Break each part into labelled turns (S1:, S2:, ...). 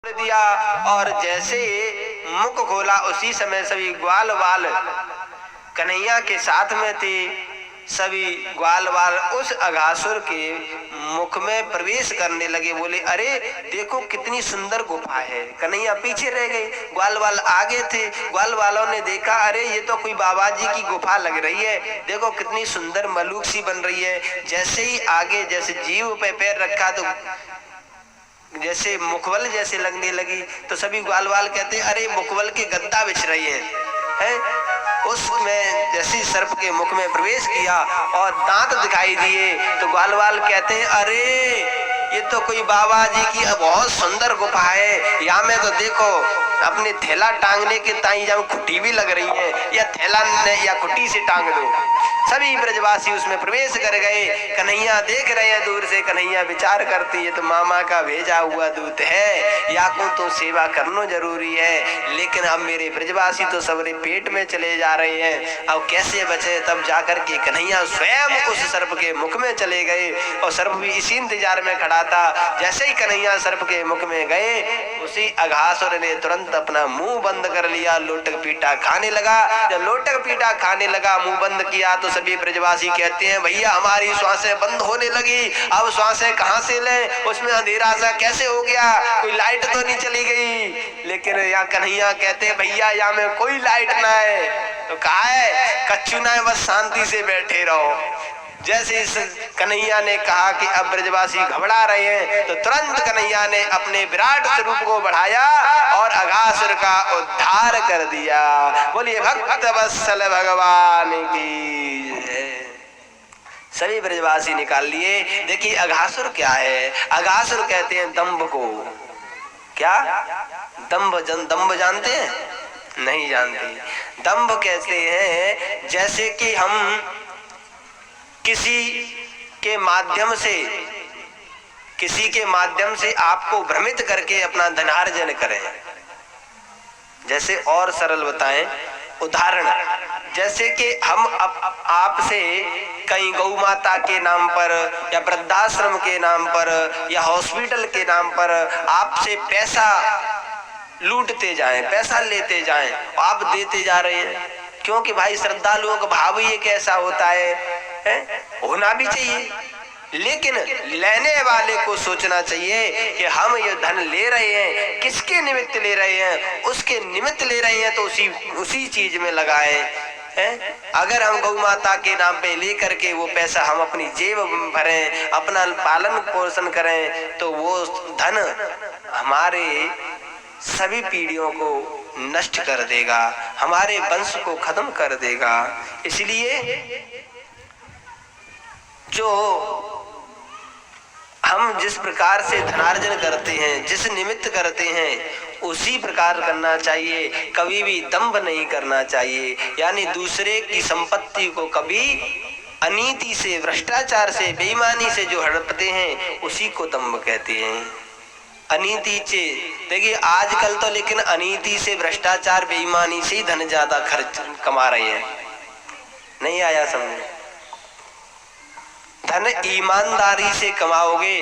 S1: दिया और जैसे मुख खोला उसी समय सभी ग्वाल बाल कन्हैया के साथ में थे। सभी ग्वाल बाल उस अघासुर के मुख में प्रवेश करने लगे। बोले अरे देखो कितनी सुंदर गुफा है। कन्हैया पीछे रह गए, ग्वाल बाल आगे थे। ग्वाल बालों ने देखा अरे ये तो कोई बाबा जी की गुफा लग रही है, देखो कितनी सुंदर मलूक सी बन रही है। जैसे ही आगे जैसे जीव पे पैर रखा तो जैसे मुखबल जैसे लगने लगी। तो सभी ग्वाल बाल कहते अरे मुखबल के गद्दा बिछ रही है। उसमें जैसे सर्प के मुख में प्रवेश किया और दांत दिखाई दिए तो ग्वाल बाल कहते हैं अरे ये तो कोई बाबा जी की बहुत सुंदर गुफा है। यहाँ में तो देखो अपने थैला टांगने के ताई जब खुट्टी भी लग रही है, या थैला या खुट्टी से टांग दो। सभी ब्रजवासी उसमें प्रवेश कर गए। कन्हैया देख रहे हैं दूर से। कन्हैया विचार करती है तो मामा का भेजा हुआ दूत है, या को तो सेवा करना जरूरी है, लेकिन अब मेरे ब्रजवासी तो सबरे पेट में चले जा रहे हैं, अब कैसे बचे। तब जाकर के कन्हैया स्वयं उस सर्प के मुख में चले गए और सर्प भी इसी इंतजार में खड़ा था। जैसे ही कन्हैया सर्प के मुख में गए उसी अघासुर ने तुरंत अपना मुंह बंद कर लिया, लोटक पीटा खाने लगा। जब लोटक पीटा खाने लगा, मुंह बंद किया तो सभी ब्रजवासी कहते हैं भैया हमारी श्वासें बंद होने लगी, अब श्वासें कहां से लें, उसमें अंधेरा सा कैसे हो गया, कोई लाइट तो नहीं चली गई। लेकिन यहाँ कन्हैया कहते हैं भैया यहाँ में कोई लाइट ना है। तो कहा है कच्चू ना है, बस शांति से बैठे रहो। जैसे इस कन्हैया ने कहा कि अब ब्रजवासी घबरा रहे हैं तो तुरंत कन्हैया ने अपने विराट स्वरूप को बढ़ाया और अघासुर का उद्धार कर दिया। बोलिए भक्त वत्सल भगवान की जय। सभी ब्रजवासी निकाल लिए। देखिए अघासुर क्या है। अघासुर कहते हैं दंभ को। क्या दंभ दंभ जानते हैं? नहीं जानते। दंभ कहते हैं जैसे कि हम किसी के माध्यम से आपको भ्रमित करके अपना धनार्जन करें। जैसे और सरल बताएं, उदाहरण जैसे कि हम आपसे कहीं गौ माता के नाम पर या वृद्धाश्रम के नाम पर या हॉस्पिटल के नाम पर आपसे पैसा लूटते जाएं, पैसा लेते जाएं, आप देते जा रहे हैं। क्योंकि भाई श्रद्धालुओं का भाव ही एक ऐसा होता है होना भी चाहिए, लेकिन लेने वाले को सोचना चाहिए कि हम ये धन ले रहे हैं किसके निमित्त ले रहे हैं, उसके निमित्त ले रहे हैं तो उसी चीज में लगाएं। अगर हम गौ माता के नाम पे लेकर के वो पैसा हम अपनी जेब भरें, अपना पालन पोषण करें, तो वो धन हमारे सभी पीढ़ियों को नष्ट कर देगा, हमारे वंश को खत्म कर देगा। इसलिए जो हम जिस प्रकार से धनार्जन करते हैं, जिस निमित्त करते हैं, उसी प्रकार करना चाहिए। कभी भी दंभ नहीं करना चाहिए। यानी दूसरे की संपत्ति को कभी अनीति से, भ्रष्टाचार से, बेईमानी से जो हड़पते हैं उसी को दंभ कहते हैं। अनीति से देखिए आजकल तो लेकिन अनीति से, भ्रष्टाचार, बेईमानी से ही धन ज्यादा खर्च कमा रहे हैं। नहीं आया समझ? धन ईमानदारी से कमाओगे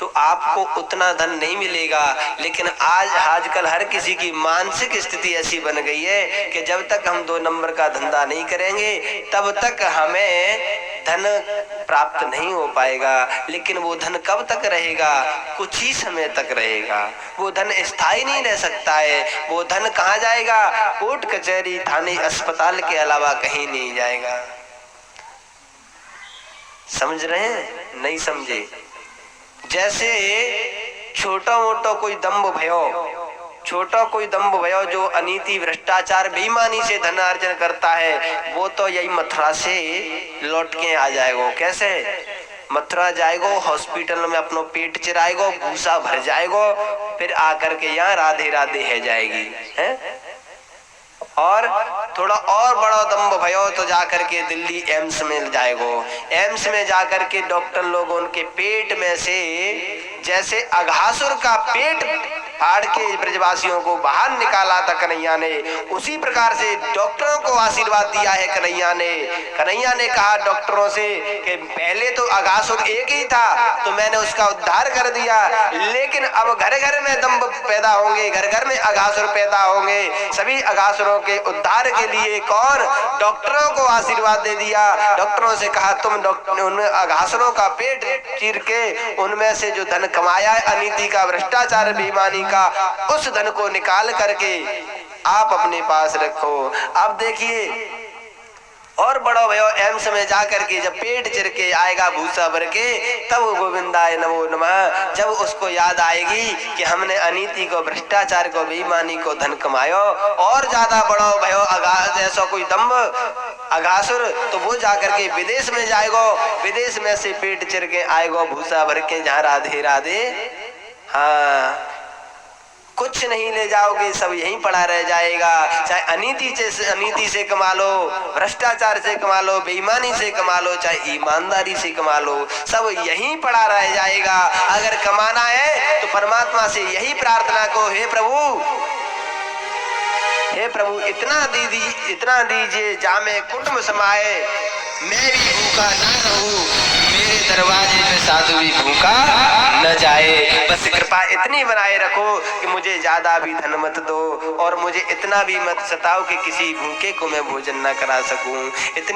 S1: तो आपको उतना धन नहीं मिलेगा। लेकिन आजकल हर किसी की मानसिक स्थिति ऐसी बन गई है कि जब तक हम 2 नंबर का धंधा नहीं करेंगे तब तक हमें धन प्राप्त नहीं हो पाएगा। लेकिन वो धन कब तक रहेगा? कुछ ही समय तक रहेगा। वो धन स्थायी नहीं रह सकता है। वो धन कहाँ जाएगा? कोर्ट कचहरी, थाने, अस्पताल के अलावा कहीं नहीं जाएगा। समझ रहे हैं? नहीं समझे? जैसे छोटा मोटा कोई दंभ भयो जो अनीति, भ्रष्टाचार, बेईमानी से धन अर्जन करता है, वो तो यही मथुरा से लौट के आ जाएगा। कैसे? मथुरा जाएगो, हॉस्पिटल में अपनो पेट चिराएगो, भूसा भर जाएगो, फिर आकर के यहाँ राधे राधे है जाएगी है। और थोड़ा और बड़ा दंभ भयो तो जाकर के दिल्ली एम्स में जाएगो। एम्स में जाकर के डॉक्टर लोग उनके पेट में से जैसे अघासुर का पेट फाड़ के ब्रजवासियों को बाहर निकाला था कन्हैया ने, उसी प्रकार से डॉक्टरों को आशीर्वाद दिया है कन्हैया ने। कन्हैया ने कहा डॉक्टरों से कि पहले तो अघासुर एक ही था तो मैंने उसका उद्धार कर दिया, लेकिन अब घर घर में दंभ पैदा होंगे, घर घर में अघासुर पैदा होंगे। सभी अघासुरों के उद्धार के लिए कौन? डॉक्टरों को आशीर्वाद दे दिया। डॉक्टरों से कहा तुम उन अघासुरों का पेट चीर के उनमें से जो धन कमाया है अनीति का, भ्रष्टाचार, बेईमानी का, उस धन को निकाल करके आप अपने पास रखो। अब देखिए और बड़ो भयो एम्स में जाकर के जब पेट चिर के आएगा भूसा भर के, तब गोविंदाय नमो नमः, जब उसको याद आएगी कि हमने अनीति को, भ्रष्टाचार को, बेईमानी को धन कमायो, और ज्यादा बड़ो भयो ऐसा कोई दम्भ अघासुर, तो वो जाकर के विदेश में जाएगो, विदेश में से पेट चिर के आएगो भूसा भर के, जहाँ राधे राधे, हाँ कुछ नहीं ले जाओगे, सब यहीं पड़ा रह जाएगा। चाहे अनीति से कमा लो, भ्रष्टाचार से कमा लो, बेईमानी से कमा लो, चाहे ईमानदारी से कमा लो, सब यहीं पड़ा रह जाएगा। अगर कमाना है तो परमात्मा से यही प्रार्थना को, हे प्रभु इतना दीजिए जामे कुटुंब समाए, मैं भी भूखा ना रहूं, मेरे दरवाजे पे साधु भी भूखा न जाए। बस कृपा इतनी बनाए रखो कि मुझे ज्यादा भी धन मत दो और मुझे इतना भी मत सताओ कि किसी भूखे को मैं भोजन न करा सकूं। इतनी